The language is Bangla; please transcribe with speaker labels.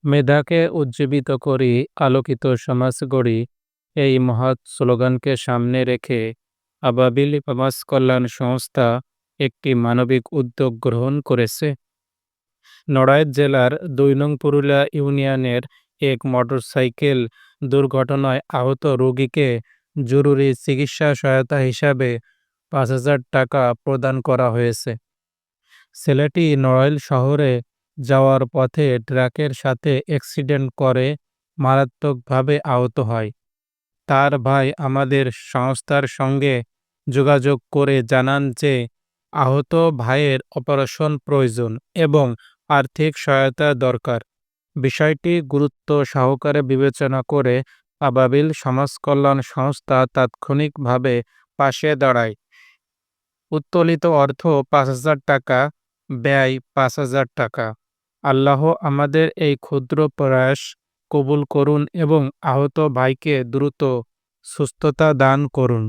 Speaker 1: মেধাকে উজ্জীবিত করি, আলোকিত সমাজ গড়ি, এই মহৎ স্লোগানকে সামনে রেখে আবাবিল সমাজ কল্যাণ সংস্থা একটি মানবিক উদ্যোগ গ্রহণ করেছে। নড়াইল জেলার ২ নং পুরুলিয়া ইউনিয়নের এক মোটরসাইকেল দুর্ঘটনায় আহত রোগীকে জরুরি চিকিৎসা সহায়তা হিসাবে ৫,০০০ টাকা প্রদান করা হয়েছে। ছেলেটি নড়াইল শহরে যাওয়ার পথে ট্রাকের সাথে অ্যাক্সিডেন্ট করে মারাত্মকভাবে আহত হয়। তার ভাই আমাদের সংস্থার সঙ্গে যোগাযোগ করে জানান যে আহত ভাইয়ের অপারেশন প্রয়োজন এবং আর্থিক সহায়তা দরকার। বিষয়টি গুরুত্ব সহকারে বিবেচনা করে আবাবিল সমাজ কল্যাণ সংস্থা তাৎক্ষণিকভাবে পাশে দাঁড়ায়। উত্তোলিত অর্থ ৫,০০০ টাকা, ব্যয় ৫,০০০ টাকা। আল্লাহ আমাদের এই ক্ষুদ্র প্রয়াস কবুল করুন এবং আহত ভাইকে দ্রুত সুস্থতা দান করুন।